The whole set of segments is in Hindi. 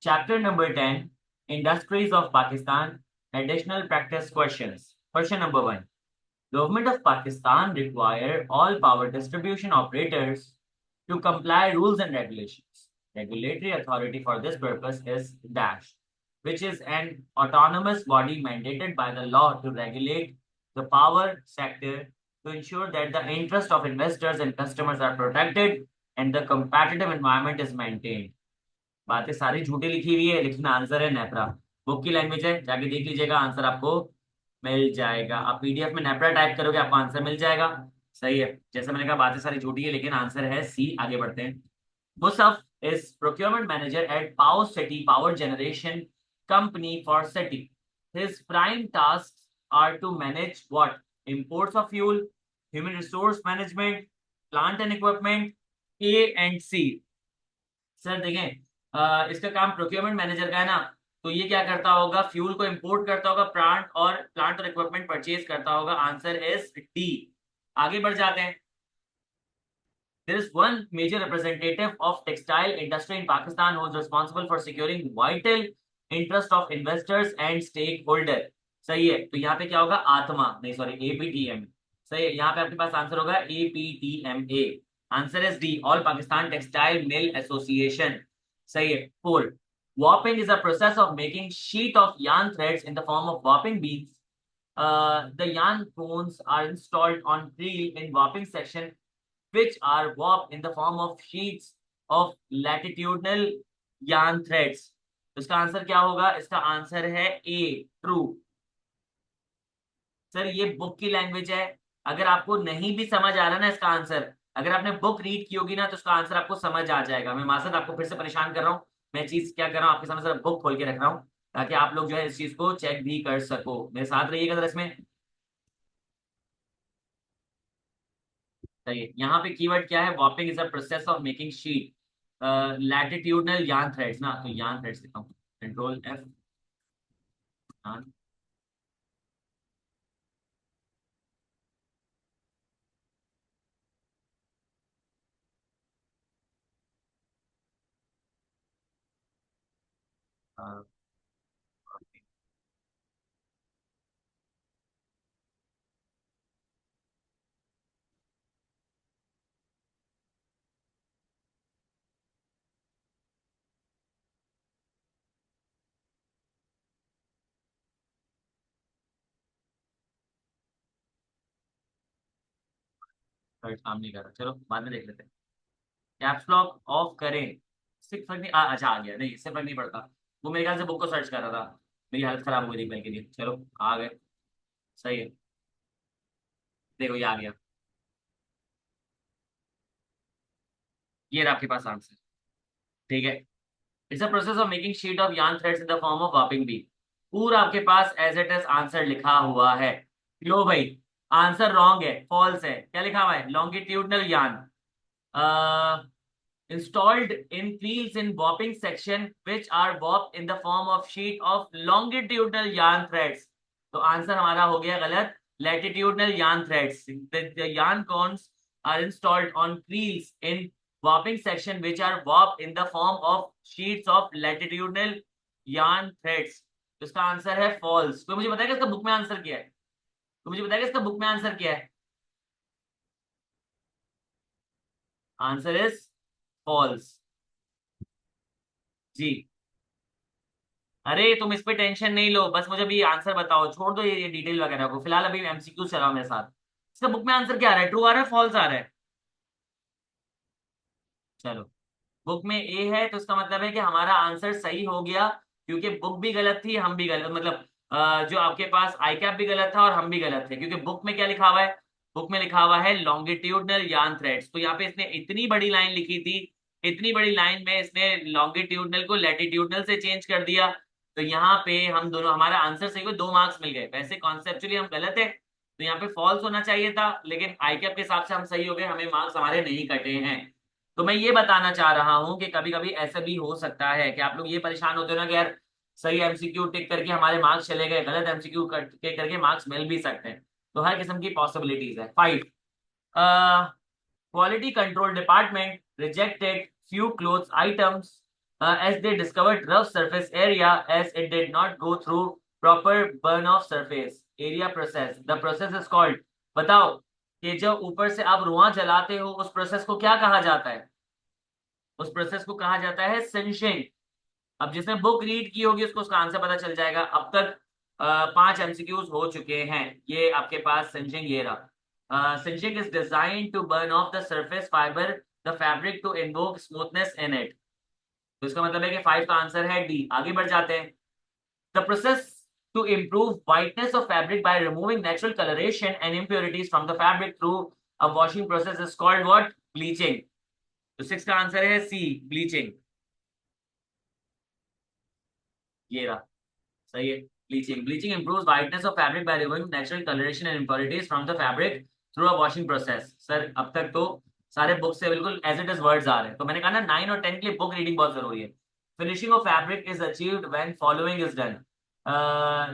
Chapter number 10, Industries of Pakistan, Additional Practice Questions. Question number 1. Government of Pakistan require all power distribution operators to comply rules and regulations. Regulatory authority for this purpose is dash, which is an autonomous body mandated by the law to regulate the power sector to ensure that the interest of investors and customers are protected and the competitive environment is maintained. बातें सारी झूठी लिखी हुई है, लेकिन आंसर है नेपरा। बुक की लैंग्वेज है, जाके देख लीजिएगा, आंसर आपको मिल जाएगा। आप पीडीएफ में नेपरा टाइप करोगे, आपको आंसर मिल जाएगा। सही है, जैसे मैंने कहा बातें सारी झूठी है, लेकिन आंसर है सी। आगे बढ़ते हैं। मुसफ is procurement manager at power city power generation company for city. His prime task are to manage what? Imports of fuel, human resource management, plant and equipment, A and C. Sir देखें, इसका काम प्रोक्योरमेंट मैनेजर का है ना, तो ये क्या करता होगा? फ्यूल को इंपोर्ट करता होगा, प्लांट और इक्विपमेंट परचेज करता होगा। Answer is D. आगे बढ़ जाते हैं। There is one major representative of textile industry in Pakistan who is responsible for securing vital interest of investors and stakeholder। सही है, तो यहाँ पे क्या होगा? आत्मा नहीं, सॉरी, एपीटीएम। सही है, यहाँ पे आपके पास आंसर होगा APTMA. Answer is D, all Pakistan textile mill association. सही है। Four, warping is a process of making sheet of yarn threads in the form of warping beams. The yarn cones are installed on reel in warping section which are warped in the form of sheets of latitudinal yarn threads। इसका आंसर क्या होगा? इसका आंसर है ए, ट्रू। सर ये बुक की लैंग्वेज है, अगर आपको नहीं भी समझ आ रहा ना इसका आंसर, अगर आपने बुक रीड की होगी ना तो उसका आंसर आपको समझ आ जाएगा। मैं मासद आपको फिर से परेशान कर रहा हूँ। मैं चीज क्या कर रहा हूँ आपके सामने, सर बुक खोल के रख रहा हूँ ताकि आप लोग जो है इस चीज को चेक भी कर सको। मेरे साथ रहिएगा जरा इसमें। सही है। यहाँ पे कीवर्ड क्या है? Warping is a process of making sheet latitudinal yarn threads ना, तो यार्न थ्रेड्स लिखता हूँ, कंट्रोल एफ। काम नहीं कर रहा, चलो बाद में देख लेते हैं। कैप्स लॉक ऑफ करें, इससे फर्क नहीं अच्छा आ गया, नहीं इससे फर्क नहीं पड़ता। वो मेरे ख्याल से बुक को सर्च कर रहा था, मेरी हालत खराब हो गई देखने के लिए। चलो आ गए। सही है, देखो ये आ गया। ये रहा आपके पास आंसर। ठीक है। It's a process of making sheet of yarn threads in the form of warping B. पूरा आपके पास एज इट इज आंसर लिखा हुआ है। लो भाई, आंसर रॉन्ग है, फॉल्स है। क्या लिखा हुआ है? Longitudinal yarn installed in reels in warping section which are warped in the form of sheet of longitudinal yarn threads। तो आंसर हमारा हो गया गलत। latitudinal yarn threads, the yarn cones are installed on reels in warping section which are warped in the form of sheets of latitudinal yarn threads। तो इसका आंसर है फॉल्स। तो मुझे बताएगा इसका बुक में आंसर क्या है? तो मुझे बताएगा इसका बुक में आंसर क्या है? आंसर इज फॉल्स जी। अरे तुम इस पे टेंशन नहीं लो, बस मुझे अभी आंसर बताओ, छोड़ दो ये डिटेल वगैरह को, फिलहाल अभी एमसीक्यू चलाओ मेरे साथ। इसका बुक में आंसर क्या आ रहा है? ट्रू आ रहा है, फॉल्स आ रहा है? चलो, बुक में ए है तो इसका मतलब है कि हमारा आंसर सही हो गया, क्योंकि बुक भी गलत थी, हम भी गलत, मतलब जो आपके पास आई कैप भी गलत था और हम भी गलत थे, क्योंकि बुक में क्या लिखा हुआ है? बुक में लिखा हुआ है लॉन्गिट्यूडनल यार्न थ्रेड्स। तो यहाँ पे इसने इतनी बड़ी लाइन लिखी थी, इतनी बड़ी लाइन में इसने लॉन्गिट्यूडनल को लैटिट्यूडनल से चेंज कर दिया। तो यहाँ पे हम दोनों, हमारा आंसर सही हुआ, 2 मार्क्स मिल गए। वैसे कॉन्सेप्चुअली हम गलत है, तो यहाँ पे फॉल्स होना चाहिए था, लेकिन आई कैप के हिसाब से हम सही हो गए, हमें मार्क्स हमारे नहीं कटे हैं। तो मैं ये बताना चाह रहा हूं कि कभी कभी ऐसा भी हो सकता है कि आप लोग ये परेशान होते हो ना कि यार सही एमसीक्यू टिक करके हमारे मार्क्स चले गए, गलत एमसीक्यू टिक करके मार्क्स मिल भी सकते हैं। तो हर किस्म की पॉसिबिलिटीज है। 5, quality control department rejected few clothes items as they discovered rough surface area as it did not go through proper burn off surface area process. The process is called, बताओ कि जब ऊपर से आप रुआं जलाते हो उस प्रोसेस को क्या कहा जाता है? उस प्रोसेस को कहा जाता है सिंचिंग। अब जिसने बुक रीड की होगी उसको उसका आंसर पता चल जाएगा। अब तक 5 MCQs हो चुके हैं। ये आपके पास सिंचिंग ये रहा। Singeing is design to burn off the surface fibre the fabric to invoke smoothness in it. तो इसका मतलब है कि 5 का आंसर है डी। आगे बढ़ जाते हैं। The process to improve whiteness of fabric by removing natural coloration and impurities from the fabric through a washing process is called what? Bleaching. तो 6 का आंसर है सी, ब्लीचिंग। ये रहा सही है। Bleaching, bleaching improves whiteness of fabric by removing natural coloration and impurities from the fabric through a washing process। Sir अब तक तो सारे बुक से बिल्कुल एज इट इज वर्ड्स आ रहे हैं। तो मैंने कहा ना 9 और 10 के लिए बुक रीडिंग बहुत जरूरी है। Finishing of fabric is achieved when following is done.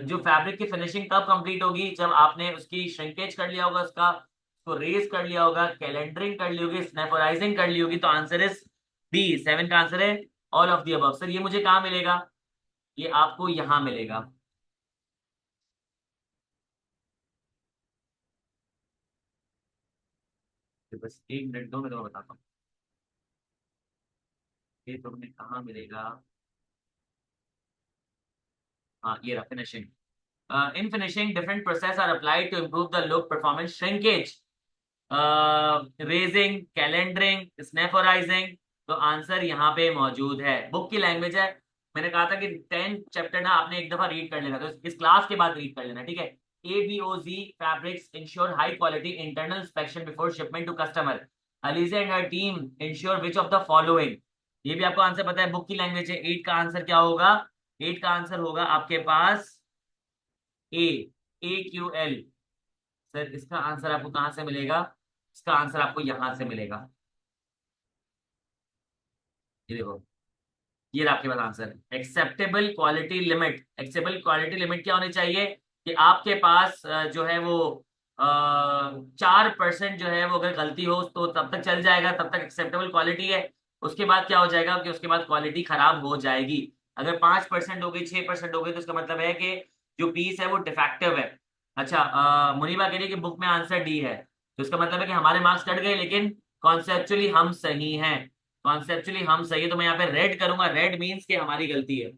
जो फैब्रिक की फिनिशिंग तब कंप्लीट होगी जब आपने उसकी श्रिंकेज कर लिया होगा, उसका उसको रेज कर लिया होगा, कैलेंडरिंग कर ली होगी, स्नेफराइजिंग कर ली होगी। तो आंसर इज बी, 7 का आंसर है all of the above. Sir ये मुझे कहाँ मिलेगा? ये आपको यहां मिलेगा। तो बस 1 मिनट दो, मैं तुम्हें बताता हूँ ये तुम्हें कहाँ मिलेगा। हाँ ये रहा finishing. In finishing different process are applied to improve the look performance, shrinkage, raising, calendering, sanforizing. तो आंसर यहाँ पे मौजूद है। बुक की लैंग्वेज है। मैंने कहा था कि 10 चैप्टर ना आपने एक दफा रीड कर लेना, तो इस क्लास के बाद रीड कर लेना, ठीक है। ABOZ fabrics ensure high quality internal inspection before shipment to customer. Alize and her team ensure which of the following। ये भी आपको आंसर पता है, बुक की लैंग्वेज है। 8 का आंसर क्या होगा? 8 का आंसर होगा आपके पास ए, AQL। सर इसका आंसर आपको कहां से मिलेगा? इसका आंसर आपको यहां से मिलेगा। ये देखो, ये रहा आपके पास answer. Acceptable quality limit. Acceptable quality limit क्या होनी चाहिए कि आपके पास जो है वो 4% जो है वो अगर गलती हो तो तब तक चल जाएगा, तब तक एक्सेप्टेबल क्वालिटी है। उसके बाद क्या हो जाएगा कि उसके बाद क्वालिटी खराब हो जाएगी। अगर 5% हो गई, 6% हो गई, तो इसका मतलब है कि जो पीस है वो डिफेक्टिव है। अच्छा, मुनीबा कह रही है कि बुक में आंसर डी है, तो इसका मतलब है कि हमारे मार्क्स कट गए, लेकिन कॉन्सेप्चुअली हम सही हैं। कॉन्सेप्चुअली हम सही है, तो मैं यहाँ पे रेड करूंगा। रेड मीन्स कि हमारी गलती है।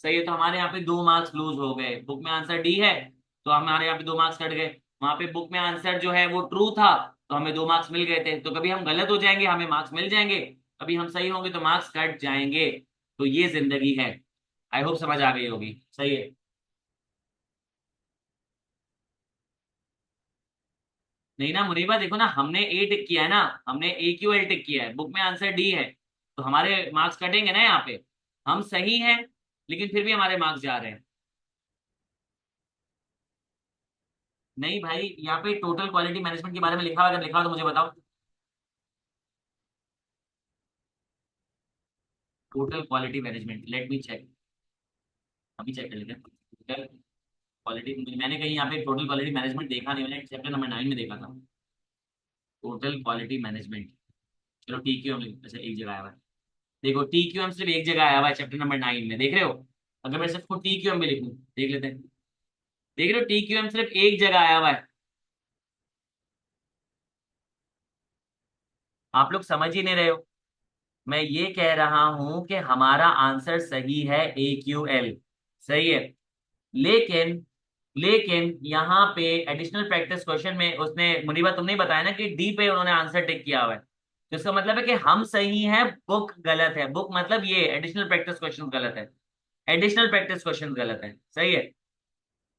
सही है, तो हमारे यहाँ पे 2 मार्क्स लूज हो गए। बुक में आंसर डी है तो हमारे यहाँ पे 2 मार्क्स कट गए। वहां पे बुक में आंसर जो है वो ट्रू था तो हमें 2 मार्क्स मिल गए थे। तो कभी हम गलत हो जाएंगे, हमें मार्क्स मिल जाएंगे, कभी हम सही होंगे तो मार्क्स कट जाएंगे। तो ये जिंदगी है। आई होप समझ आ गई होगी। सही है। नहीं ना मुनीबा, देखो ना, हमने ए टिक किया है ना, हमने AQL टिक किया है, बुक में आंसर डी है, तो हमारे मार्क्स कटेंगे ना यहाँ पे। हम सही हैं लेकिन फिर भी हमारे मार्क्स जा रहे हैं। नहीं भाई, यहाँ पे टोटल क्वालिटी मैनेजमेंट के बारे में लिखा हुआ है, अगर लिखा हो तो मुझे बताओ। Total quality management, let me check. अभी चेक कर लेते हैं। टोटल क्वालिटी, मैंने कहीं यहाँ पे टोटल क्वालिटी मैनेजमेंट देखा नहीं, मैंने चैप्टर नंबर 9 में देखा था। Total quality management. चलो TQM, अच्छा एक जगह आया हुआ है। देखो TQM सिर्फ एक जगह आया हुआ है, चैप्टर नंबर 9 में, देख रहे हो? अगर मैं सिर्फ TQM भी लिखूं, देख लेते हैं। देख रहे हो, TQM सिर्फ एक जगह आया हुआ है। आप लोग समझ ही नहीं रहे हो। मैं ये कह रहा हूं कि हमारा आंसर सही है, AQL सही है। लेकिन लेकिन यहाँ पे एडिशनल प्रैक्टिस क्वेश्चन में उसने, मुनीबा तुमने ही बताया ना कि डी पे उन्होंने आंसर टिक किया हुआ है, तो इसका मतलब है कि हम सही हैं, बुक गलत है। बुक मतलब ये एडिशनल प्रैक्टिस क्वेश्चन गलत है। एडिशनल प्रैक्टिस क्वेश्चन गलत है। सही है,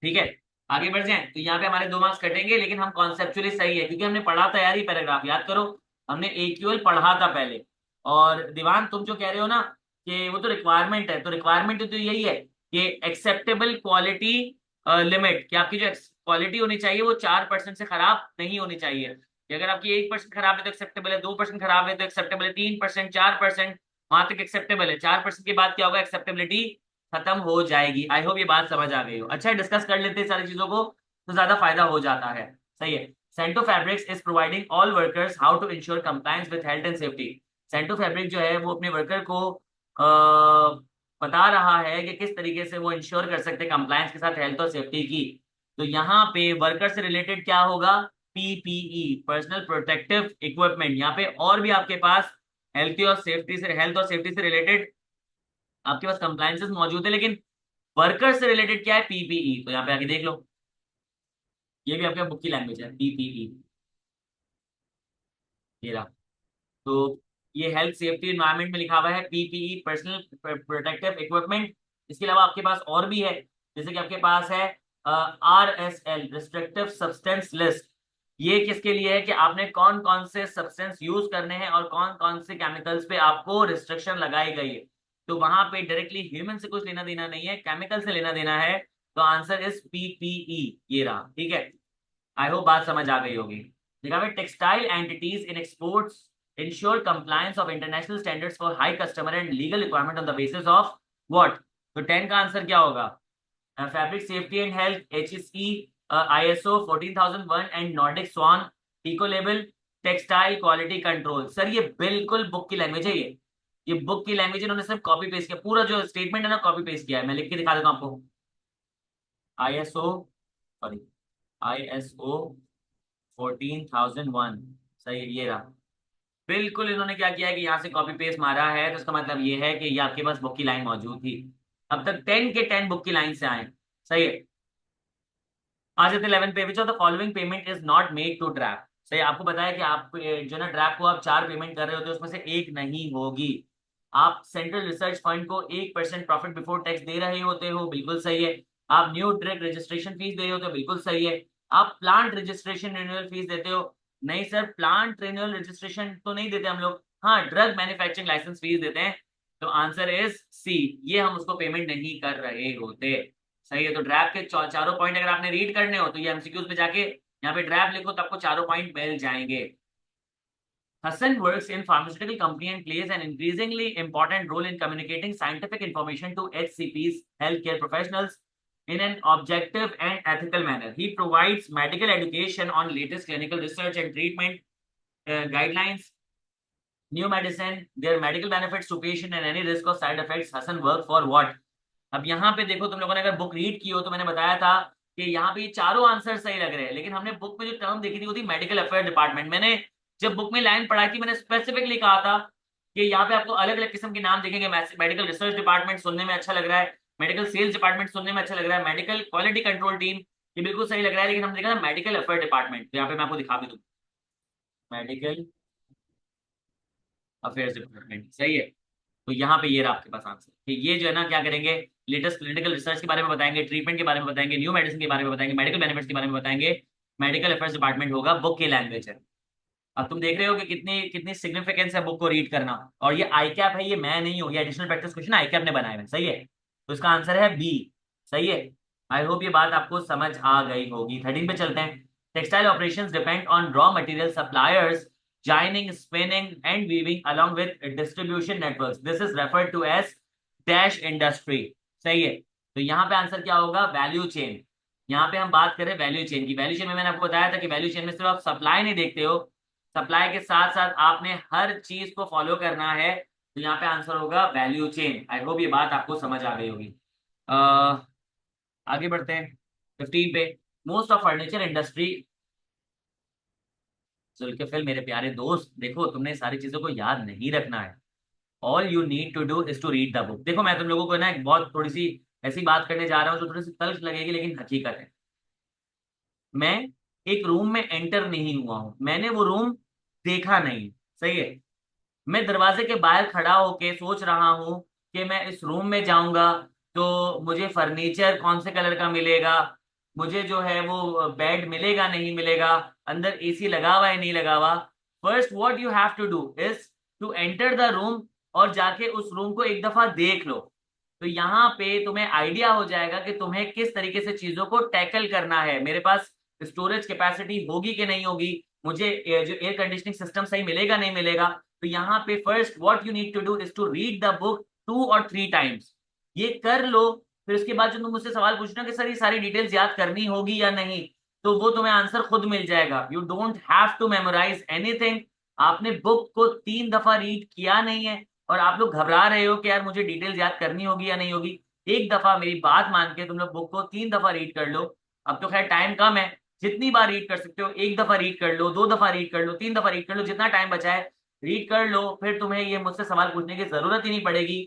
ठीक है। आगे बढ़ जाएं तो यहाँ पे हमारे 2 मार्क्स कटेंगे, लेकिन हम कॉन्सेप्चुअली सही है क्योंकि हमने पढ़ा था यार, ये पैराग्राफ याद करो। हमने AQL पढ़ा था पहले। और दीवान तुम जो कह रहे हो ना कि वो तो रिक्वायरमेंट है, तो रिक्वायरमेंट तो यही है कि एक्सेप्टेबल क्वालिटी लिमिट, कि आपकी जो क्वालिटी होनी चाहिए वो 4% से खराब नहीं होनी चाहिए। कि अगर आपकी 1% खराब है तो एक्सेप्टेबल है, 2% खराब है तो एक्सेप्टेबल है, 3%, 4%, वहां तक एक्सेप्टेबल है। 4% के बाद क्या होगा? एक्सेप्टेबिलिटी खत्म हो जाएगी। आई होप ये बात समझ आ गई हो। अच्छा, डिस्कस कर लेते हैं सारी चीजों को, तो ज्यादा फायदा हो जाता है। सही है। Sento fabrics is providing all workers how to ensure compliance with health and safety. Sento fabric जो है वो अपने वर्कर को बता रहा है कि किस तरीके से वो इंश्योर कर सकते हैं कंप्लायंस के साथ हेल्थ और सेफ्टी की। तो यहाँ पे वर्कर से रिलेटेड क्या होगा, पीपीई, पर्सनल प्रोटेक्टिव इक्विपमेंट। यहाँ पे और भी आपके पास हेल्थ और सेफ्टी से रिलेटेड आपके पास कंप्लायंसेस मौजूद है, लेकिन वर्कर से रिलेटेड क्या है, पीपीई। तो यहाँ पे आके देख लो, ये भी आपके बुक की लैंग्वेज है, पीपीई। ये रहा। तो ये हेल्थ सेफ्टी एनवायरनमेंट में लिखा हुआ है पीपीई, पर्सनल प्रोटेक्टिव इक्विपमेंट। इसके अलावा आपके पास और भी है, जैसे कि आपके पास है आरएसएल, रिस्ट्रिक्टिव सब्सटेंस लिस्ट। ये किसके लिए है कि आपने कौन कौन से सब्सटेंस यूज करने हैं और कौन कौन से केमिकल्स पे आपको रिस्ट्रिक्शन लगाई गई है। तो वहां पे डायरेक्टली ह्यूमन से कुछ लेना देना नहीं है, केमिकल से लेना देना है। तो आंसर इज पीपीई। ये रहा, ठीक है। आई होप बात समझ आ गई होगी। देखा है, textile entities in exports ensure compliance of international standards for high customer and legal requirement on the basis of what? तो 10 का आंसर क्या होगा, fabric safety and health, HSE, ISO 14001 and Nordic Swan, eco label, textile quality control. Sir ये बिल्कुल बुक की लैंग्वेज है। ये बुक की लैंग्वेज इन्होंने सिर्फ कॉपी पेस्ट किया, पूरा जो स्टेटमेंट है ना कॉपी पेस्ट किया है। मैं लिख के दिखा देता हूँ आपको। आईएसओ, सॉरी, आईएसओ 14001, सही है, ये रहा। बिल्कुल इन्होंने क्या किया है कि यहाँ से कॉपी पेस्ट मारा है, तो इसका मतलब ये है कि ये आपके पास बुक की लाइन मौजूद थी। अब तक 10 के 10 बुक की लाइन से आए, सही है। आ जाते 11 पे, which of the following payment is not made to DRAP. सही, आपको बताया कि आप जो ना ड्रैप को आप 4 पेमेंट कर रहे होते हो, उसमें से एक नहीं होगी। आप सेंट्रल रिसर्च फंड को 1% प्रॉफिट बिफोर टैक्स दे रहे होते हो, बिल्कुल सही है। आप न्यू ड्रग रजिस्ट्रेशन फीस दे रहे होते हो, बिल्कुल सही है। आप प्लांट रजिस्ट्रेशन रिन्यूअल फीस देते हो, नहीं सर, प्लांट रिन्यूअल रजिस्ट्रेशन तो नहीं देते हम लोग, हाँ ड्रग मैन्युफैक्चरिंग लाइसेंस फीस देते हैं। तो आंसर इज सी, ये हम उसको पेमेंट नहीं कर रहे होते। सही है। तो ड्रैप के चारों पॉइंट अगर आपने रीड करने हो तो ये एमसीक्यूज पे जाके यहाँ पे ड्रैप लिखो तो आपको चारों पॉइंट मिल जाएंगे। Hassan works in pharmaceutical company and plays an increasingly important role in communicating scientific information to HCPs, healthcare professionals, in an objective and ethical manner. He provides medical education on latest clinical research and treatment guidelines, new medicine, their medical benefits to patient and any risk of side effects. Hassan work for what? अब यहाँ पे देखो, तुम लोगों ने अगर बुक रीड की हो तो मैंने बताया था कि यहाँ पे ये चारों आंसर सही लग रहे हैं, लेकिन हमने बुक में जो टर्म देखी थी वो थी मेडिकल अफेयर डिपार्टमेंट। मैंने जब बुक में लाइन पढ़ाई थी मैंने स्पेसिफिकली कहा था कि यहाँ पे आपको अलग अलग किस्म के नाम दिखेंगे। मेडिकल रिसर्च डिपार्टमेंट सुनने में अच्छा लग रहा है, मेडिकल सेल्स डिपार्टमेंट सुनने में अच्छा लग रहा है, मेडिकल क्वालिटी कंट्रोल टीम, ये बिल्कुल सही लग रहा है, लेकिन हमने देखा था मेडिकल अफेयर डिपार्टमेंट। तो यहाँ पे मैं आपको दिखा भी दूँ, मेडिकल अफेयर्स डिपार्टमेंट, सही है। तो यहाँ पे ये रहा आपके पास आंसर कि ये जो है ना क्या करेंगे, लेटेस्ट क्लिनिकल रिसर्च के बारे में बताएंगे, ट्रीटमेंट के बारे में बताएंगे, न्यू मेडिसिन के बारे में बताएंगे, मेडिकल बेनिफिट्स के बारे में बताएंगे। मेडिकल अफेयर्स डिपार्टमेंट होगा, बुक की लैंग्वेज है। अब तुम देख रहे हो कि कितनी कितनी सिग्निफिकेंस है बुक को रीड करना। और ये आई कैप है, ये मैं नहीं हूँ, ये additional practice question I cap ने बनाए हैं, सही है। तो इसका आंसर है बी, सही है। आई होप ये बात आपको समझ आ गई होगी। 13 पे चलते हैं। Textile operations depend on raw material suppliers, joining, spinning and weaving along with distribution networks. This is referred to as dash industry. सही है। तो यहाँ पे आंसर क्या होगा, वैल्यू चेन। यहाँ पे हम बात करें वैल्यू चेन की। वैल्यू चेन में मैंने आपको बताया था कि वैल्यू चेन में सिर्फ आप सप्लाई नहीं देखते हो, सप्लाई के साथ साथ आपने हर चीज को फॉलो करना है। तो यहाँ पे आंसर होगा वैल्यू चेन। आई होप ये बात आपको समझ आ गई होगी। आगे बढ़ते हैं 15 पे। मोस्ट ऑफ फर्नीचर इंडस्ट्री, जुल्किफिल मेरे प्यारे दोस्त, देखो तुमने सारी चीजों को याद नहीं रखना है। All you need to do is to read the book. देखो मैं तुम लोगों को ना एक बहुत थोड़ी सी ऐसी बात करने जा रहा हूँ जो थोड़ी सी तल्ख लगेगी, लेकिन हकीकत है। मैं एक रूम में एंटर नहीं हुआ हूं, मैंने वो रूम देखा नहीं, सही है। मैं दरवाजे के बाहर खड़ा होके सोच रहा हूं कि मैं इस रूम में जाऊंगा तो मुझे फर्नीचर कौन से कलर का मिलेगा, मुझे जो है वो बेड मिलेगा नहीं मिलेगा, अंदर एसी लगा हुआ है नहीं लगा हुआ। First what you have to do is to enter the room और जाके उस रूम को एक दफा देख लो। तो यहाँ पे तुम्हें आइडिया हो जाएगा कि तुम्हें किस तरीके से चीजों को टैकल करना है। मेरे पास स्टोरेज कैपेसिटी होगी कि नहीं होगी, मुझे जो एयर कंडीशनिंग सिस्टम सही मिलेगा नहीं मिलेगा। तो यहाँ पे first what you need to do is to read the book 2 और 3 टाइम्स। ये कर लो, फिर उसके बाद जो तुम मुझसे सवाल पूछना कि सर ये सारी डिटेल्स याद करनी होगी या नहीं, तो वो तुम्हें आंसर खुद मिल जाएगा। You don't have to memorise anything. आपने बुक को 3 दफा रीड किया नहीं है, और आप लोग घबरा रहे हो कि यार मुझे डिटेल्स याद करनी होगी या नहीं होगी। एक दफा मेरी बात मान के तुम लोग बुक को 3 दफा रीड कर लो। अब तो खैर टाइम कम है, जितनी बार रीड कर सकते हो, 1 दफा रीड कर लो, 2 दफा रीड कर लो, 3 दफा रीड कर लो, जितना टाइम बचा है रीड कर लो। फिर तुम्हें ये मुझसे सवाल पूछने की जरूरत ही नहीं पड़ेगी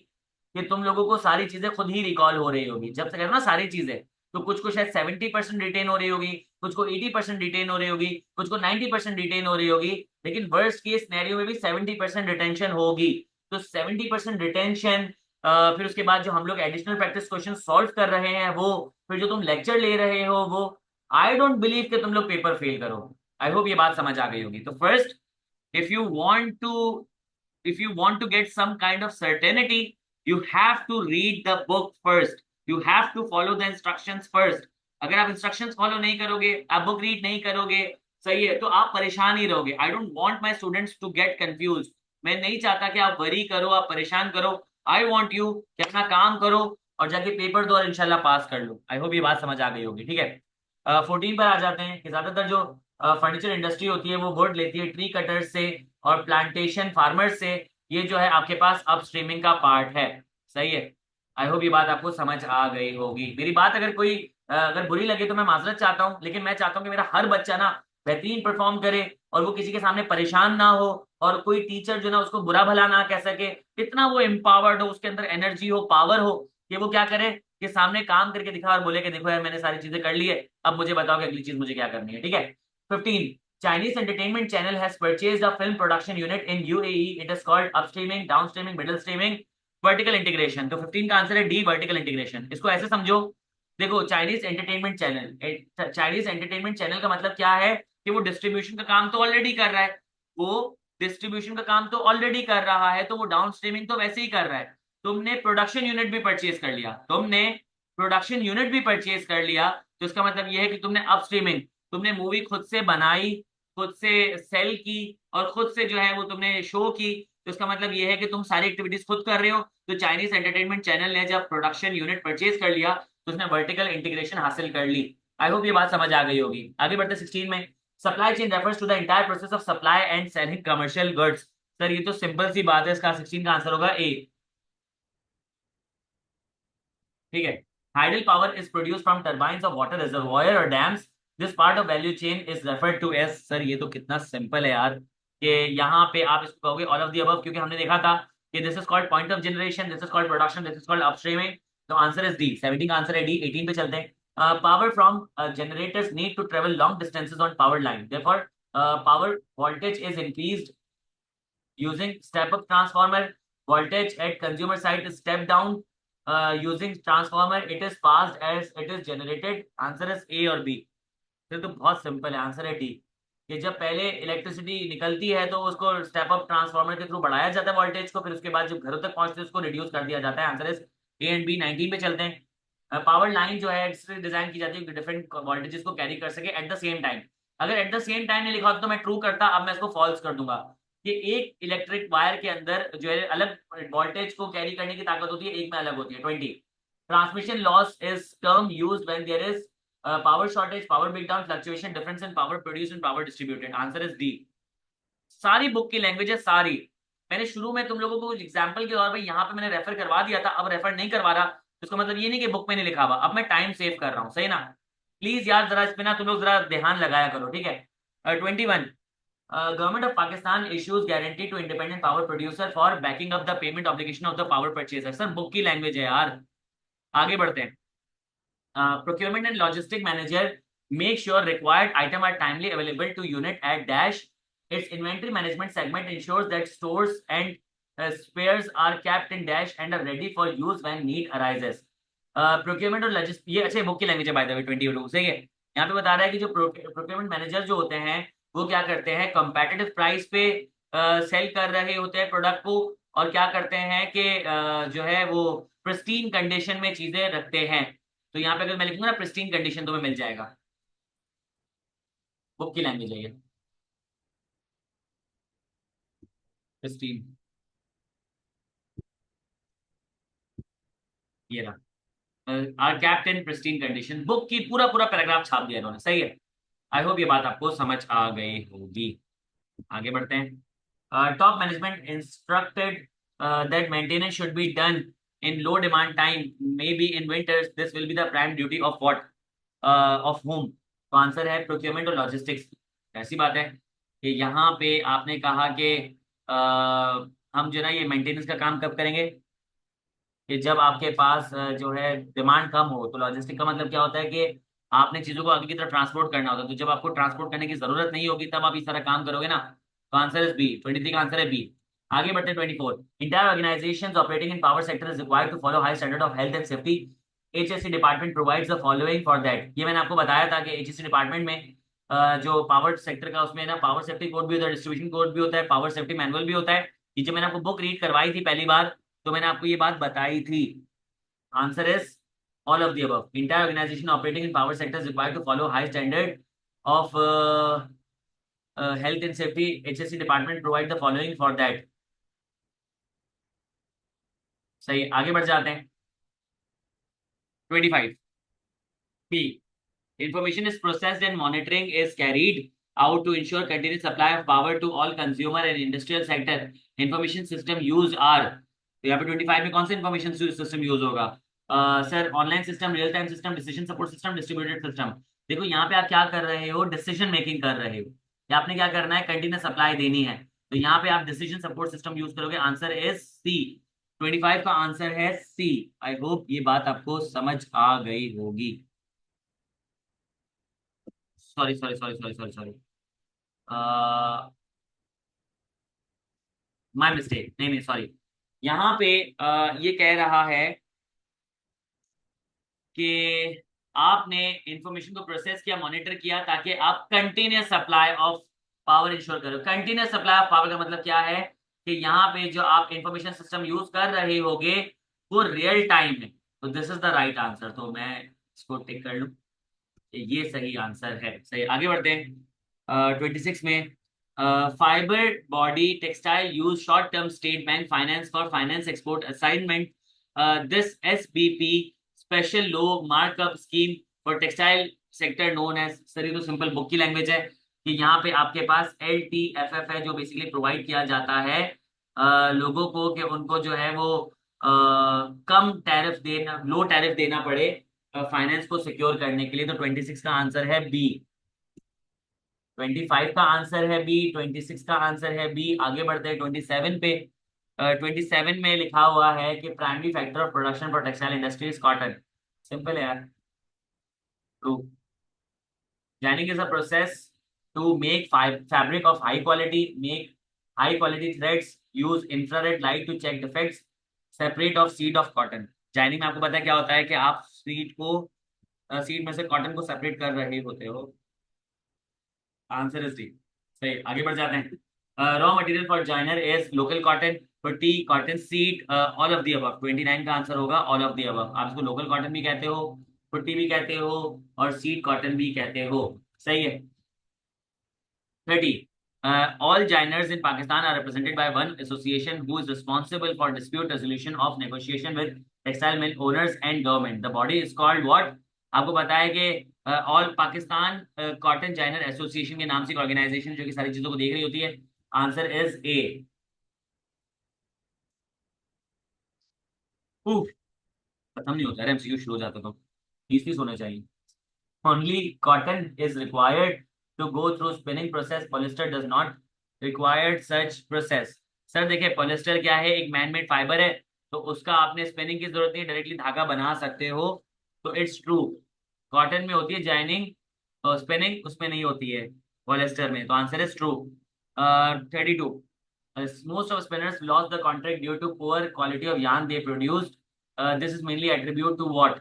कि तुम लोगों को सारी चीजें खुद ही रिकॉल हो रही होगी। जब से कहते हो ना सारी चीजें, तो कुछ को शायद 70% रिटेन हो रही होगी, कुछ को 80% रिटेन हो रही होगी, कुछ को 90% रिटेन हो रही होगी, लेकिन वर्स्ट केस सिनेरियो में भी 70% रिटेंशन होगी। तो 70% रिटेंशन, फिर उसके बाद जो हम लोग एडिशनल प्रैक्टिस क्वेश्चन सॉल्व कर रहे हैं वो, फिर जो तुम लेक्चर ले रहे हो वो, आई डोंट बिलीव कि तुम लोग पेपर फेल करो। आई होप ये बात समझ आ गई होगी। तो first, if you want to if you want to get some kind of certainty, you have to read the book first. You have to follow the instructions first. अगर आप इंस्ट्रक्शंस फॉलो नहीं करोगे, आप बुक रीड नहीं करोगे, सही है, तो आप परेशान ही रहोगे। I don't want my students to get confuse. मैं नहीं चाहता कि आप वरी करो, आप परेशान करो। आई वांट यू कि अपना काम करो और जाके पेपर दो और इंशाल्लाह पास कर लो। आई होप ये बात समझ आ गई होगी। ठीक है, 14 पर आ जाते हैं कि ज्यादातर जो फर्नीचर इंडस्ट्री होती है वो वुड लेती है ट्री कटर से और प्लांटेशन फार्मर से। ये जो है आपके पास अप स्ट्रीमिंग का पार्ट है, सही है। आई होप ये बात आपको समझ आ गई होगी। मेरी बात अगर कोई अगर बुरी लगे तो मैं माजरत चाहता हूँ, लेकिन मैं चाहता हूँ कि मेरा हर बच्चा ना बेहतरीन परफॉर्म करे और वो किसी के सामने परेशान ना हो, और कोई टीचर जो ना उसको बुरा भला ना कह सके। इतना वो एम्पावर्ड हो, उसके अंदर एनर्जी हो, पावर हो, कि वो क्या करे कि सामने काम करके दिखा और बोले कि देखो यार मैंने सारी चीजें कर ली है, अब मुझे बताओ कि अगली चीज मुझे क्या करनी है। ठीक है। 15, Chinese entertainment channel has purchased a film production unit in UAE. It is called upstreaming, downstreaming, middle streaming, vertical integration. तो 15 का आंसर है डी, वर्टिकल इंटीग्रेशन। इसको ऐसे समझो, देखो Chinese entertainment channel, Chinese entertainment channel का मतलब क्या है कि वो डिस्ट्रीब्यूशन का काम तो ऑलरेडी कर रहा है। वो डिस्ट्रीब्यूशन का काम तो ऑलरेडी कर रहा है, तो वो डाउन स्ट्रीमिंग तो वैसे ही कर रहा है। तुमने प्रोडक्शन यूनिट भी परचेज कर लिया, तुमने प्रोडक्शन यूनिट भी परचेज कर लिया, तो इसका मतलब ये है कि तुमने अप स्ट्रीमिंग, तुमने मूवी खुद से बनाई, खुद से सेल की, और खुद से जो है वो तुमने शो की। तो इसका मतलब ये है कि तुम सारी एक्टिविटीज खुद कर रहे हो। तो चाइनीज एंटरटेनमेंट चैनल ने जब प्रोडक्शन यूनिट परचेज कर लिया तो उसने वर्टिकल इंटीग्रेशन हासिल कर ली। आई होप ये बात समझ आ गई होगी। आगे बढ़ते 16 में, supply chain refers to the entire process of supply and selling commercial goods. Sir ये तो सिंपल सी बात है, इसका 16 का आंसर होगा ए। ठीक है। Hydel power is produce from turbines of water reservoir और dams. This part of value chain is referred to as. Sir ये तो कितना सिंपल है यार, कि यहाँ पे आप इसको कहोगे ऑल ऑफ द अबव, क्योंकि हमने देखा था कि this is called point of generation, this is called production, this is called upstreaming. तो आंसर इज डी, 17 का आंसर है डी। 18 पे चलते हैं। Power from generators need to travel long distances on power line, therefore power voltage is increased using step up transformer. Voltage at consumer side is step down using transformer. It is passed as it is generated. Answer is A और B। फिर तो बहुत सिंपल है, आंसर है डी। कि जब पहले इलेक्ट्रिसिटी निकलती है तो उसको स्टेप अप ट्रांसफार्मर के थ्रू बढ़ाया जाता है वोल्टेज को, फिर उसके बाद जब घरों तक पहुंचते है उसको रिड्यूस कर दिया जाता है। Answer is A and B. 19 पे चलते हैं। पावर लाइन जो है इससे डिजाइन की जाती है डिफरेंट वोल्टेजेस को कैरी कर सके एट द सेम टाइम। अगर एट द सेम टाइम ने लिखा होता तो मैं ट्रू करता, अब मैं इसको फॉल्स कर दूंगा कि एक इलेक्ट्रिक वायर के अंदर जो है अलग वोल्टेज को कैरी करने की ताकत होती है, एक में अलग होती है। 20, transmission loss is term used when there is power shortage, power breakdown, fluctuation, difference in power produced and power distributed. Answer is D। सारी बुक की लैंग्वेज है सारी। मैंने शुरू में तुम लोगों को कुछ एग्जांपल के तौर पे यहाँ पे मैंने रेफर करवा दिया था, अब रेफर नहीं करवा रहा, तो इसका मतलब ये नहीं कि बुक में नहीं लिखा हुआ, अब मैं टाइम सेव कर रहा हूँ, सही ना। प्लीज यार जरा इस पे ना तुम लोग जरा ध्यान लगाया करो। ठीक है। 21, government of Pakistan issues guarantee to independent power producer for backing up the payment obligation of the power purchaser. Sir book की लैंग्वेज है यार। आगे बढ़ते हैं। Procurement and logistic manager make sure required item are timely available to unit at dash. Its inventory management segment ensures that stores and spares are kept in dash and are ready for use when need arises. Procurement और logistic, ये अच्छे बुक की लैंग्वेज है बाय द वे। 22 सही है। यहाँ पे बता रहा है कि जो प्रोक्योरमेंट मैनेजर जो होते हैं वो क्या करते हैं, कंपेटिटिव प्राइस पे सेल कर रहे होते हैं प्रोडक्ट को, और क्या करते हैं कि जो है वो प्रिस्टीन कंडीशन में चीजें रखते हैं। तो यहाँ पे अगर मैं लिखूंगा ना प्रिस्टीन कंडीशन तो मैं मिल जाएगा, बुक की लैंग्वेज है ये, प्रिस्टीन। ये रहा, are kept in pristine condition. Book की पूरा पूरा पैराग्राफ छाप दिया इन्होंने, सही है। आई होप ये बात आपको समझ आ गई होगी। आगे बढ़ते हैं। Top management instructed that maintenance should be done in low demand time, maybe in winters. This will be the prime duty of what? Of whom? तो आंसर है प्रोक्योरमेंट और लॉजिस्टिक्स। ऐसी बात है कि यहाँ पे आपने कहा कि हम जो ना ये मेंटेनेंस का काम कब करेंगे, कि जब आपके पास जो है डिमांड कम हो। तो लॉजिस्टिक का मतलब क्या होता है कि आपने चीजों को आगे की तरफ ट्रांसपोर्ट करना होता है। तो जब आपको ट्रांसपोर्ट करने की जरूरत नहीं होगी तब आप इस तरह काम करोगे ना। तो आंसर इज बी, 23 का आंसर है बी। आगे बढ़ते हैं 24। Entire organisations operating in power sector is required to follow high standard of health and safety. HSC department provides the following for that. ये मैंने आपको बताया था कि एचएससी डिपार्टमेंट में जो पावर सेक्टर का उसमें ना पावर सेफ्टी कोड भी होता है, डिस्ट्रीब्यूशन कोड भी होता है, पावर सेफ्टी मैनुअल भी होता है। ये जब मैंने आपको बुक रीड करवाई थी पहली बार तो मैंने आपको ये बात बताई थी। Answer is all of the above. Entire organization operating in power sector is required to follow high standard of health and safety. HSC department provide the following for that. सही, आगे बढ़ जाते हैं। 25 B. Information is processed and monitoring is carried out to ensure continuous supply of power to all consumer and industrial sector. Information system used are, तो यहाँ पे 25 में कौन सा इंफॉर्मेशन सिस्टम यूज होगा? Sir online system, real time system, decision support system, distributed system. देखो यहाँ पे आप क्या कर रहे हो, डिसीजन मेकिंग कर रहे हो। या आपने क्या करना है, कंटिन्यूस सप्लाई देनी है। तो यहाँ पे आप डिसीजन सपोर्ट सिस्टम यूज करोगे। आंसर इज सी, 25 का आंसर है सी। आई होप ये बात आपको समझ आ गई होगी। Sorry sorry sorry sorry sorry sorry, my mistake, नहीं नहीं सॉरी। यहाँ पे ये कह रहा है कि आपने इंफॉर्मेशन को प्रोसेस किया, मॉनिटर किया, ताकि आप continuous supply of power ensure करो। कंटिन्यूस सप्लाई ऑफ पावर का मतलब क्या है कि यहाँ पे जो आप इंफॉर्मेशन सिस्टम यूज कर रहे होगे वो रियल टाइम है। तो this is the right answer. तो मैं इसको टिक कर लूं, ये सही आंसर है। सही, आगे बढ़ते हैं 26 में। Fibre body textile use short term state bank finance for finance export assignment. This SBP special low markup scheme for textile sector known as. Sir ये तो सिंपल बुक की लैंग्वेज है कि यहाँ पे आपके पास LTFF है जो बेसिकली प्रोवाइड किया जाता है लोगों को कि उनको जो है वो कम टैरिफ देना, लो टैरिफ देना पड़े फाइनेंस को सिक्योर करने के लिए। तो 26 का आंसर है बी। 25 का आंसर है बी, 26 का आंसर है बी। आगे बढ़ते हैं 27 पे। 27 में लिखा हुआ है कि primary factor of production for textile industry is cotton. Simple है यार, true. Tanning is a process to make fabric of high quality, make high quality threads, use infrared light to check defects, separate of seed of cotton. Tanning में आपको पता है क्या होता है कि आप सीड में से कॉटन को सेपरेट कर रहे होते हो। Answer is D. सही, आगे बढ़ जाते हैं। Raw material for joiner is local cotton, पट्टी, cotton seed, all of the above. 29 का आंसर होगा ऑल ऑफ द अबव। आप इसको लोकल कॉटन भी कहते हो, पुट्टी भी कहते हो और सीड कॉटन भी कहते हो। सही है। 30 all joiners in Pakistan are represented by one association who is responsible for dispute resolution of negotiation with textile mill owners and government. The body is called what? आपको पता है कि ऑल पाकिस्तान कॉटन जाइनर एसोसिएशन के नाम से एक ऑर्गेनाइजेशन जो कि सारी चीजों को देख रही होती है। आंसर इज ए। खत्म नहीं होता है, एमसीक्यू शुरू हो जाता तो 30 होना चाहिए। Only cotton is required to go through spinning process. Polyester does not require such process. Sir देखिए पॉलिस्टर क्या है, एक मैन मेड फाइबर है तो उसका आपने स्पिनिंग की जरूरत नहीं, डायरेक्टली धागा बना सकते हो। तो इट्स ट्रू, कॉटन में होती है जाइनिंग और स्पिनिंग उसमें नहीं होती है पॉलिस्टर में। तो answer is true. 32 most of spinners lost the contract due to poor quality of yarn they produced. This is mainly attribute to what?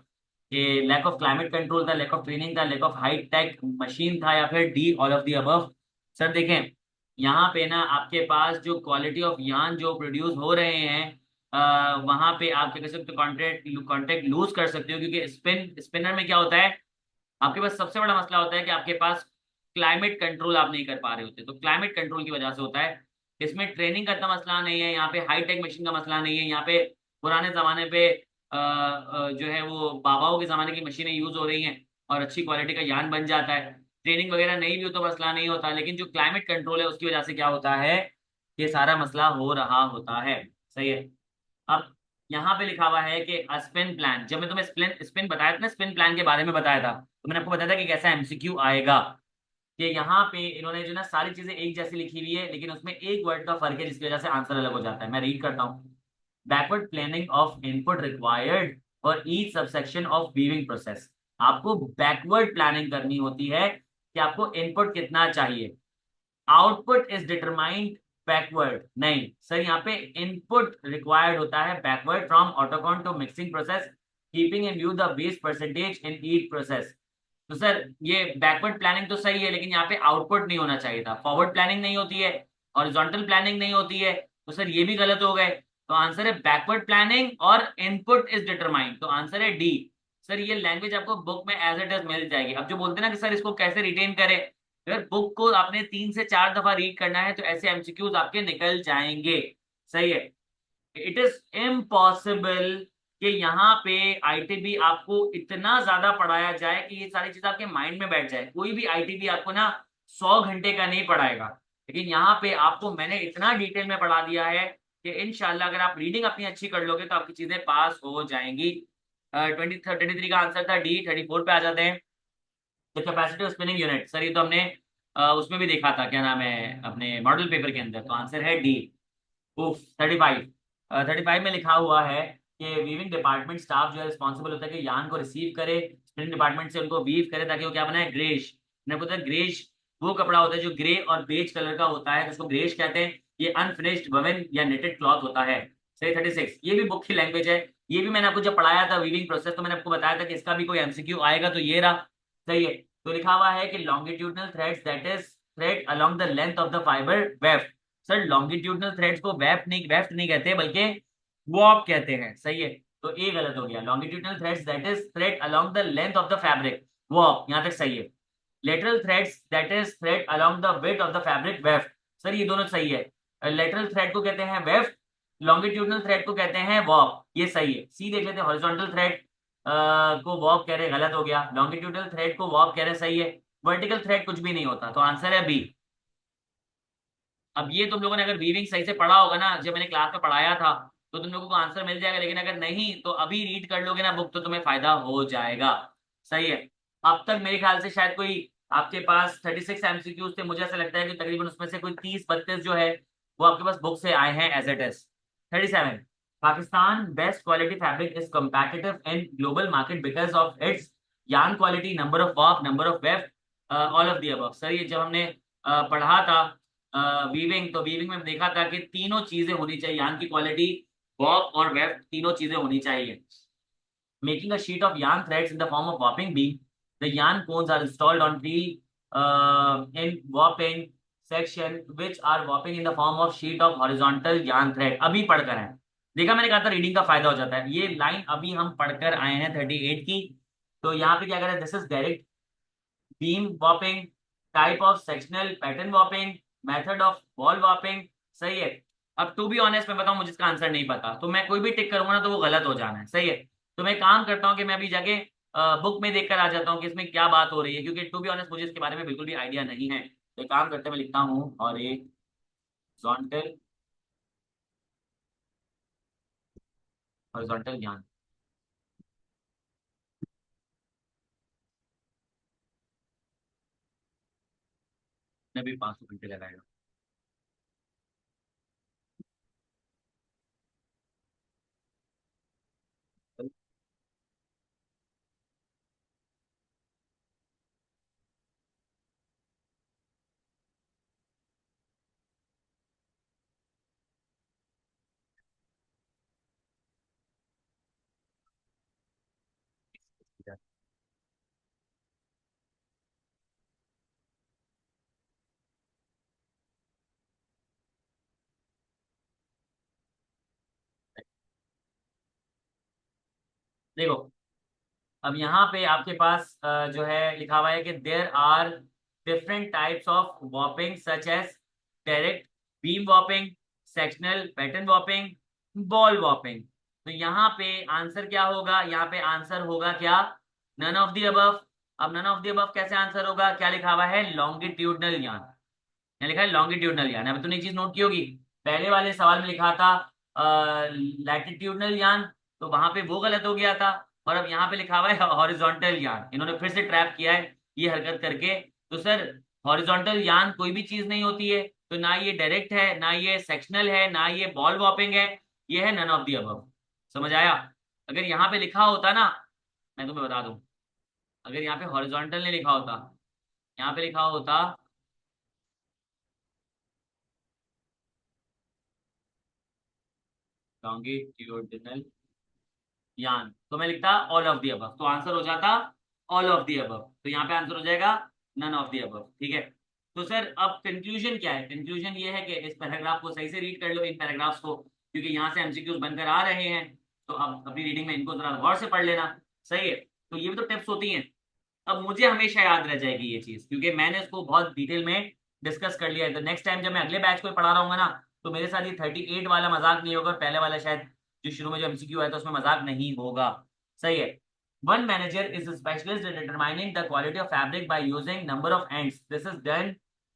कि लैक ऑफ क्लाइमेट कंट्रोल था, लैक ऑफ ट्रेनिंग था, lack of high tech machine था, या फिर D all of the above. Sir देखें यहाँ पे ना आपके पास जो क्वालिटी ऑफ यार्न जो प्रोड्यूस हो रहे हैं वहां पे आप क्या कर सकते हो, कॉन्ट्रैक्ट लूज कर सकते हो। क्योंकि स्पिनर में क्या होता है, आपके पास सबसे बड़ा मसला होता है कि आपके पास क्लाइमेट कंट्रोल आप नहीं कर पा रहे होते। तो क्लाइमेट कंट्रोल की वजह से होता है। इसमें ट्रेनिंग का इतना मसला नहीं है, यहाँ पे हाई टेक मशीन का मसला नहीं है। यहाँ पे पुराने जमाने पे जो है वो बाबाओं के जमाने की मशीनें यूज हो रही हैं और अच्छी क्वालिटी का यान बन जाता है। ट्रेनिंग वगैरह नहीं भी हो तो मसला नहीं होता, लेकिन जो क्लाइमेट कंट्रोल है उसकी वजह से क्या होता है, ये सारा मसला हो रहा होता है। सही है। अब यहाँ पे लिखा हुआ है कि स्पिन प्लान, जब मैं तुम्हें स्पिन स्पिन बताया था ना, स्पिन प्लान के बारे में बताया था, तो मैंने आपको बताया था कि कैसा एमसीक्यू आएगा। कि यहाँ पे इन्होंने जो ना सारी चीजें एक जैसी लिखी हुई है, लेकिन उसमें एक वर्ड का फर्क है जिसकी वजह से आंसर अलग हो जाता है। मैं रीड करता हूँ। Backward planning of input required for each subsection of weaving process. आपको बैकवर्ड प्लानिंग करनी होती है कि आपको इनपुट कितना चाहिए। आउटपुट इज डिटरमाइंड बैकवर्ड, नहीं सर, यहाँ पे इनपुट रिक्वायर्ड होता है backward from autocone to mixing process, keeping in view the base percentage in each process. तो सर ये बैकवर्ड प्लानिंग तो सही है, लेकिन यहाँ पे आउटपुट नहीं होना चाहिए था। फॉरवर्ड प्लानिंग नहीं होती है, हॉरिजॉन्टल प्लानिंग नहीं होती है, तो सर ये भी गलत हो गए। तो आंसर है बैकवर्ड प्लानिंग और इनपुट इज डिटरमाइंड, तो आंसर है डी। सर ये लैंग्वेज आपको बुक में एज इट इज मिल जाएगी। अब जो बोलते हैं ना कि सर इसको कैसे रिटेन करें, अगर बुक को आपने 3 से 4 दफा रीड करना है तो ऐसे एमसीक्यूज आपके निकल जाएंगे। सही है। इट इज इम्पॉसिबल कि यहाँ पे आईटीबी आपको इतना ज्यादा पढ़ाया जाए कि ये सारी चीज आपके माइंड में बैठ जाए। कोई भी आईटीबी आपको ना 100 घंटे का नहीं पढ़ाएगा, लेकिन यहाँ पे आपको मैंने इतना डिटेल में पढ़ा दिया है कि इंशाल्लाह अगर आप रीडिंग अपनी अच्छी कर लोगे तो आपकी चीजें पास हो जाएंगी। 23 का आंसर था डी। 34 पे आ जाते हैं। The capacity of spinning unit, sir ये तो हमने उसमें भी देखा था, क्या नाम है, अपने मॉडल पेपर के अंदर, तो आंसर है डी। उफ 35। 35 में लिखा हुआ है कि वीविंग डिपार्टमेंट स्टाफ जो है रिस्पॉन्सिबल होता है कि यान को रिसीव करे, स्पिनिंग डिपार्टमेंट से उनको वीव करे ताकि वो क्या बनाए, ग्रेश। मैंने पता ग्रेश वो कपड़ा होता है जो ग्रे और बेज कलर का होता है, उसको ग्रेश कहते हैं। ये अनफिनिश्ड ववन या नेटेड क्लॉथ होता है। सही 36, ये भी बुक की लैंग्वेज है। ये भी मैंने आपको जब पढ़ाया था वीविंग प्रोसेस, तो मैंने आपको बताया था कि इसका भी कोई एमसीक्यू आएगा, तो ये रहा। सही है। तो लिखा हुआ है कि longitudinal threads that is thread along the length of the fibre weft. Sir longitudinal threads को वेफ्ट नहीं कहते, बल्कि वॉप कहते हैं। सही है। तो ए गलत हो गया। Longitudinal threads that is thread along the length of the fabric, warp, यहां तक सही है। Lateral threads that is thread along the width of the fabric, weft. Sir ये दोनों सही है। लेटरल थ्रेड को कहते हैं वेफ्ट, लॉन्गिट्यूडनल थ्रेड को कहते हैं वॉप, ये सही है। सी देख लेते हैं। हॉरिजॉन्टल थ्रेड को वॉप कह रहे, गलत हो गया। लॉन्गिट्यूडनल थ्रेड को वॉप कह रहे, सही है। वर्टिकल थ्रेड कुछ भी नहीं होता, तो आंसर है बी। अब ये तुम लोगों ने अगर वीविंग सही से पढ़ा होगा ना, जब मैंने क्लास में पढ़ाया था, तो तुम लोगों को आंसर मिल जाएगा, लेकिन अगर नहीं तो अभी रीड कर लोगे ना बुक, तो तुम्हें फायदा हो जाएगा। सही है। अब तक मेरे ख्याल से शायद कोई आपके पास 36 एमसीक्यूज थे, मुझे ऐसा लगता है कि तकरीबन उसमें से कोई 30-32 जो है वो आपके पास बुक से आए हैं as it is. 37, Pakistan best quality fabric is competitive in global market because of its yarn quality, number of warp, number of weft, all of the above. Sir ये जब हमने पढ़ा था वीविंग, तो वीविंग में देखा था कि तीनों चीजें होनी चाहिए, यान की क्वालिटी, वॉप और वेफ्ट, तीनों चीजें होनी चाहिए। Making a sheet of yarn threads in the form of warping beam, the yarn cones are installed on three in warping section which are warping in the form of sheet of horizontal yarn thread। अभी पढ़कर हैं, देखा मैंने कहा था रीडिंग का फायदा हो जाता है। ये लाइन अभी हम पढ़कर आए हैं 38 की। तो यहाँ पे क्या करें, this is direct beam warping, type of sectional pattern warping, method of ball warping. सही है। अब टू बी ऑनेस्ट मैं बताऊं, मुझे इसका आंसर नहीं पता, तो मैं कोई भी टिक करूंगा ना तो वो गलत हो जाना है। सही है। तो मैं काम करता हूँ कि मैं अभी जाके बुक में देखकर आ जाता हूँ कि इसमें क्या बात हो रही है, क्योंकि टू बी ऑनेस्ट मुझे इसके बारे में बिल्कुल भी आइडिया नहीं है। तो एक काम करते मैं लिखता हूँ, और एक हॉरिजॉन्टल, हॉरिजॉन्टल ज्ञान में भी 500 घंटे लगाएगा। देखो, अब यहाँ पे आपके पास जो है लिखा हुआ है कि there are different types of warping such as direct beam warping, sectional pattern warping, ball warping. तो यहाँ पे आंसर क्या होगा, यहाँ पे आंसर होगा क्या, नन ऑफ दी अबव। अब नन ऑफ दी अबव कैसे आंसर होगा, क्या लिखा हुआ है, लॉन्गिट्यूडनल यान, यहाँ लिखा है लॉन्गिट्यूडनल यान। अब तूने एक चीज नोट की होगी, पहले वाले सवाल में लिखा था लैटिट्यूडनल यान, तो वहां पे वो गलत हो गया था। और अब यहाँ पे लिखा हुआ है हॉरिजॉन्टल यान, इन्होंने फिर से ट्रैप किया है ये हरकत करके। तो सर हॉरिजॉन्टल यान कोई भी चीज नहीं होती है, तो ना ये डायरेक्ट है, ना ये सेक्शनल है, ना ये बॉल वॉपिंग है, ये है नन ऑफ दी अबव। समझ आया? अगर यहाँ पे लिखा होता ना, मैं तुम्हें बता दूं, अगर यहाँ पे हॉरिजॉन्टल नहीं लिखा होता, यहाँ पे लिखा होता लॉन्गिट्यूडिनल यान, तो मैं लिखता ऑल ऑफ दी अबव, तो आंसर हो जाता ऑल ऑफ दी अबव। तो यहाँ पे आंसर हो जाएगा नन ऑफ दी अबव। ठीक है। तो सर अब कंक्लूजन क्या है? कंक्लूजन ये है कि इस पैराग्राफ को सही से रीड कर लो, इन पैराग्राफ्स को, क्योंकि यहाँ से एमसीक्यूज बनकर आ रहे हैं। तो अब अपनी रीडिंग में इनको जरा गौर से पढ़ लेना। सही है। तो ये भी तो टिप्स होती हैं। अब मुझे हमेशा याद रह जाएगी ये चीज, क्योंकि मैंने इसको बहुत डिटेल में डिस्कस कर लिया है। तो नेक्स्ट टाइम जब मैं अगले बैच को पढ़ा रहा हूँ ना, तो मेरे साथ ये 38 वाला मजाक नहीं होगा, और पहले वाला शायद जो शुरू में जो एमसीक्यू आया था उसमें मजाक नहीं होगा। सही है। One manager is specialist in determining the quality of fabric by using number of ends. This is done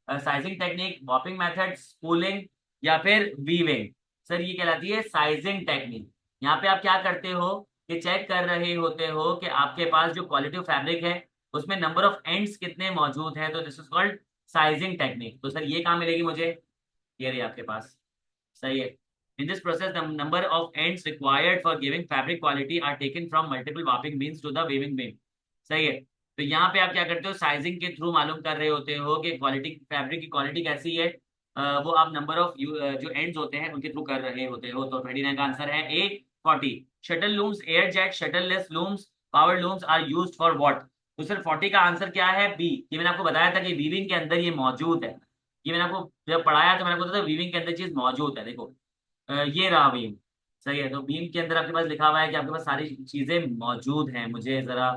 sizing technique, warping method, spooling, या फिर वीविंग। सर ये कहलाती है साइजिंग टेक्निक। यहाँ पे आप क्या करते हो कि चेक कर रहे होते हो कि आपके पास जो क्वालिटी ऑफ फैब्रिक है उसमें नंबर ऑफ एंड्स कितने मौजूद हैं, तो this is called sizing technique. तो सर ये कहाँ मिलेगी मुझे? ये रही आपके पास। सही है। In this process the number of ends required for giving fabric quality are taken from multiple warping beams to the weaving beam. सही है। तो यहाँ पे आप क्या करते हो, साइजिंग के थ्रू मालूम कर रहे होते हो कि क्वालिटी, फैब्रिक की क्वालिटी कैसी है, वो आप नंबर ऑफ जो एंड्स होते हैं उनके थ्रू कर रहे होते हो। तो 29 का आंसर है A 40। Shuttle looms, air jet, shuttleless looms, power looms are used for what? तो सर 40 का आंसर क्या है? बी। ये मैंने आपको बताया था कि वीविंग के अंदर ये मौजूद है। ये मैंने आपको जब पढ़ाया तो मैंने आपको बताया था वीविंग के अंदर चीज मौजूद है। देखो ये रहा बीम। सही है। तो बीम के अंदर आपके पास लिखा हुआ है कि आपके पास सारी चीजें मौजूद हैं। मुझे जरा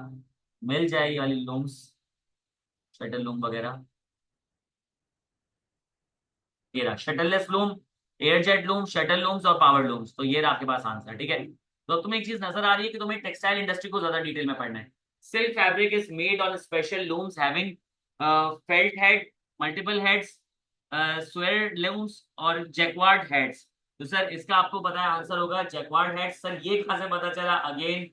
मिल जाए ये वाली लूम्स, शटल लूम वगैरह। ये रहा shuttleless loom, air jet loom, shuttle looms और पावर लूम्स। तो ये रहा आपके पास आंसर। ठीक है। तो अब तुम्हें एक चीज नजर आ रही है कि तुम्हें टेक्सटाइल इंडस्ट्री को ज्यादा डिटेल में पढ़ना है। Silk fabric is made on special looms having felt head, multiple heads, sword looms और जैक्वार्ड हेड्स। तो सर इसका आपको पता है आंसर होगा जैक्वार्ड हेड्स। सर ये कहाँ से पता चला? अगेन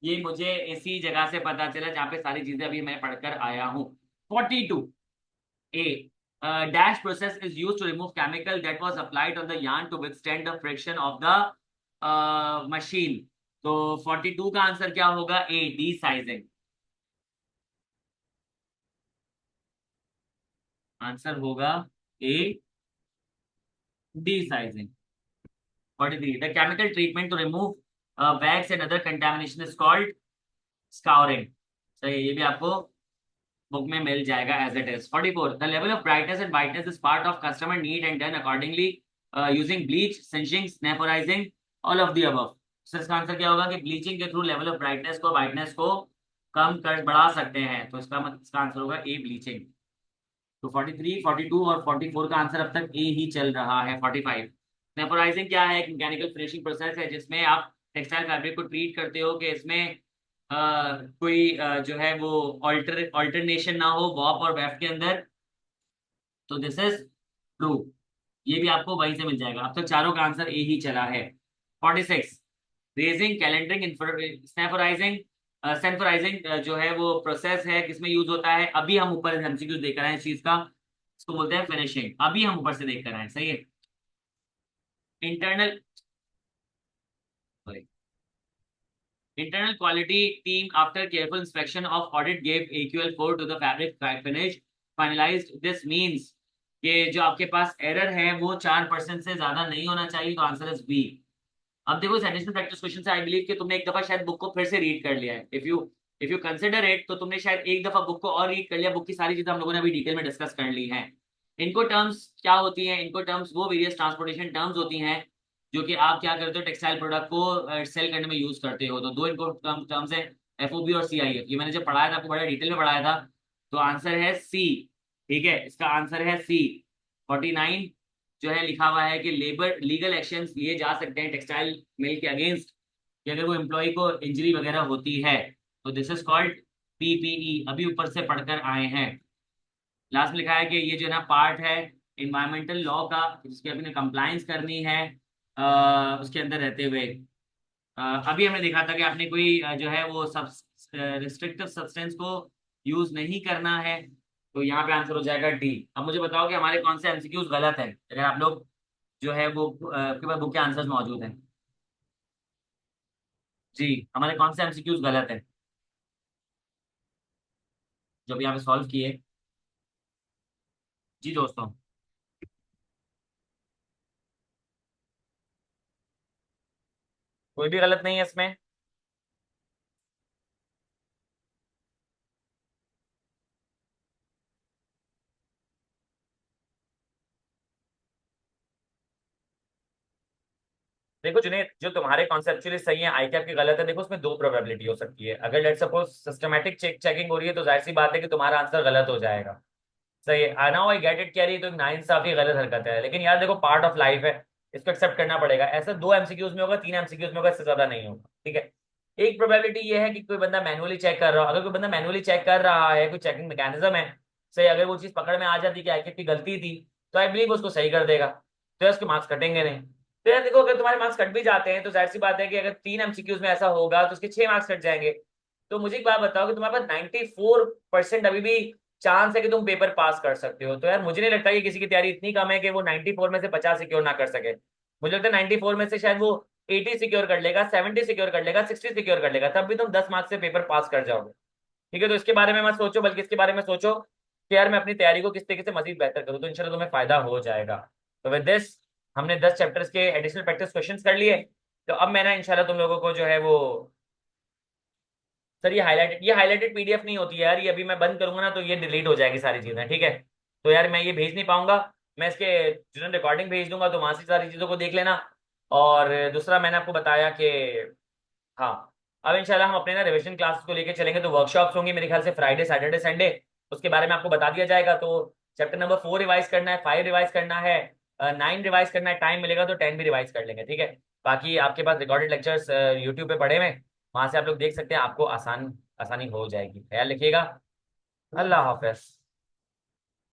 ये मुझे इसी जगह से पता चला जहाँ पे सारी चीजें अभी मैं पढ़कर आया हूँ। 42 A. Dash process is used to remove chemical that was applied on the yarn to withstand the friction of the machine. तो 42 का आंसर क्या होगा? A, desizing. आंसर होगा A, desizing. 43 the chemical treatment to remove wax and other contamination is called scouring. सही, ये भी आपको बुक में मिल जाएगा as it is. 44 the level of brightness and whiteness is part of customer need and done accordingly using bleach, singeing, sanforizing, all of the above. So इसका आंसर क्या होगा कि ब्लीचिंग के थ्रू लेवल ऑफ ब्राइटनेस को, वाइटनेस को कम कर बढ़ा सकते हैं। तो इसका मतलब इसका आंसर होगा ए, ब्लीचिंग। तो 43, 42 और 44 का आंसर अब तक ए ही चल रहा है। 45 स्नेपोराइजिंग क्या है? एक मैकेनिकल फिनिशिंग प्रोसेस है जिसमें आप टेक्सटाइल फैब्रिक को ट्रीट करते हो कि इसमें कोई जो है वो ऑल्टरनेशन ना हो वॉप और वेफ के अंदर। तो दिस इज ट्रू। ये भी आपको वहीं से मिल जाएगा। अब तक चारों का आंसर ए ही चला है। 46 रेजिंग, कैलेंडरिंग, स्नेफराइजिंग, सेंफराइजिंग जो है वो प्रोसेस है किसमें यूज होता है? अभी हम ऊपर एमसीक्यू देख कर आए इस चीज का, इसको बोलते हैं फिनिशिंग। अभी हम ऊपर से देख कर आए। सही है। Internal Internal quality team, after careful inspection of audit, gave AQL4 to the fabric finish. Finalized. This means कि जो आपके पास एरर है वो 4% से ज्यादा नहीं होना चाहिए। तो आंसर इज बी। अब देखो इस एडिशनल प्रैक्टिस क्वेश्चन से आई बिलीव कि तुमने एक दफा शायद बुक को फिर से रीड कर लिया है। इफ यू कंसिडर इट, तो तुमने शायद एक दफा बुक को और रीड कर लिया। बुक की सारी चीजें हम लोगों ने अभी डिटेल में डिस्कस कर ली हैं। इनको टर्म्स क्या होती हैं? इनको टर्म्स वो वेरियस ट्रांसपोर्टेशन टर्म्स होती हैं जो कि आप क्या करते हो, टेक्सटाइल प्रोडक्ट को सेल करने में यूज करते हो। तो दो इनको टर्म्स है, एफओबी और सीआईएफ। ये मैंने जब पढ़ाया था आपको बड़ा डिटेल में पढ़ाया था। तो आंसर है सी। ठीक है, इसका आंसर है सी। 49 जो है लिखा हुआ है कि लेबर लीगल एक्शन लिए जा सकते हैं टेक्सटाइल मिल के अगेंस्ट कि अगर वो एम्प्लॉय को इंजरी वगैरह होती है। तो दिस इज कॉल्ड पीपीई। अभी ऊपर से पढ़कर आए हैं। लास्ट में लिखा है कि ये जो है ना पार्ट है इन्वायरमेंटल लॉ का, जिसकी अपने कंप्लायंस करनी है उसके अंदर रहते हुए अभी हमने देखा था कि आपने कोई जो है वो सब रिस्ट्रिक्टिव सब्सटेंस को यूज नहीं करना है, तो यहाँ पे आंसर हो जाएगा डी। अब मुझे बताओ कि हमारे कौन से एमसीक्यूज गलत है, अगर आप लोग जो है वो आपके पास बुक के आंसर्स मौजूद हैं। जी, हमारे कौन से एमसीक्यूज गलत है जो भी यहाँ पे सॉल्व किए। जी दोस्तों। कोई भी गलत नहीं है इसमें। देखो जुनेद, जो तुम्हारे कॉन्सेप्चुअली सही है, आई कैप की गलत है। देखो उसमें दो प्रोबेबिलिटी हो सकती है। अगर लेट सपोज सिस्टमैटिक चेकिंग हो रही है तो जाहिर सी बात है कि तुम्हारा आंसर गलत हो जाएगा। सही है, I now I get it, कह रही तो एक नाइंसाफी गलत हरकत है, लेकिन यार देखो पार्ट ऑफ लाइफ है, इसको एक्सेप्ट करना पड़ेगा। ऐसा दो एमसीक्यूज में होगा, तीन एमसीक्यूज में होगा, इससे ज्यादा नहीं होगा। ठीक है। एक प्रोबेबिलिटी ये है कि कोई बंदा मैनुअली चेक कर रहा हो। अगर कोई बंदा मैनुअली चेक कर रहा है, कोई चेकिंग मैकेनिज्म है, सही, अगर वो चीज पकड़ में आ जाती कि आईकिप की गलती थी, तो आई बिलीव उसको सही कर देगा, तो यार उसके मार्क्स कटेंगे नहीं। तो यार देखो, अगर तुम्हारे मार्क्स कट भी जाते हैं तो जाहिर सी बात है कि अगर तीन एमसीक्यूज में ऐसा होगा तो उसके 6 मार्क्स कट जाएंगे। तो मुझे एक बात बताओ कि तुम्हारे पास 94% अभी भी चांस है कि तुम पेपर पास कर सकते हो। तो यार मुझे नहीं लगता कि किसी की तैयारी इतनी कम है कि वो 94 में से 50 सिक्योर ना कर सके। मुझे लगता है 94 में से शायद वो 80 सिक्योर कर लेगा, 70 सिक्योर कर लेगा, 60 सिक्योर कर लेगा, तब भी तुम 10 मार्क्स से पेपर पास कर जाओगे। ठीक है, तो इसके बारे में मत सोचो, बल्कि इसके बारे में सोचो कि यार मैं अपनी तैयारी को किस तरीके से मजीद बेहतर करूँ, तो इंशाल्लाह तुम्हें फायदा हो जाएगा। तो विद दिस हमने 10 चैप्टर्स के एडिशनल प्रैक्टिस क्वेश्चन कर लिए। तो अब मैं ना इंशाल्लाह तुम लोगों को जो है वो, सर ये हाईलाइटेड पीडीएफ नहीं होती है यार, ये अभी मैं बंद करूंगा ना तो ये डिलीट हो जाएगी सारी चीजें। ठीक है, तो यार मैं ये भेज नहीं पाऊंगा। मैं इसके जो रिकॉर्डिंग भेज दूंगा, तो वहां से सारी चीजों को देख लेना। और दूसरा मैंने आपको बताया कि हाँ, अब इंशाल्लाह हम अपने ना रिविजन क्लासेस को लेकर चलेंगे, तो वर्कशॉप्स होंगी मेरे ख्याल से फ्राइडे सैटरडे संडे। उसके बारे में आपको बता दिया जाएगा। तो चैप्टर नंबर 4 रिवाइज करना है, 5 रिवाइज करना है, 9 रिवाइज करना है, टाइम मिलेगा तो 10 भी रिवाइज कर लेंगे। ठीक है। बाकी आपके पास रिकॉर्डेड लेक्चर्स यूट्यूब पे पड़े हुए, वहां से आप लोग देख सकते हैं, आपको आसानी हो जाएगी। ख्याल रखिएगा। अल्लाह हाफिज।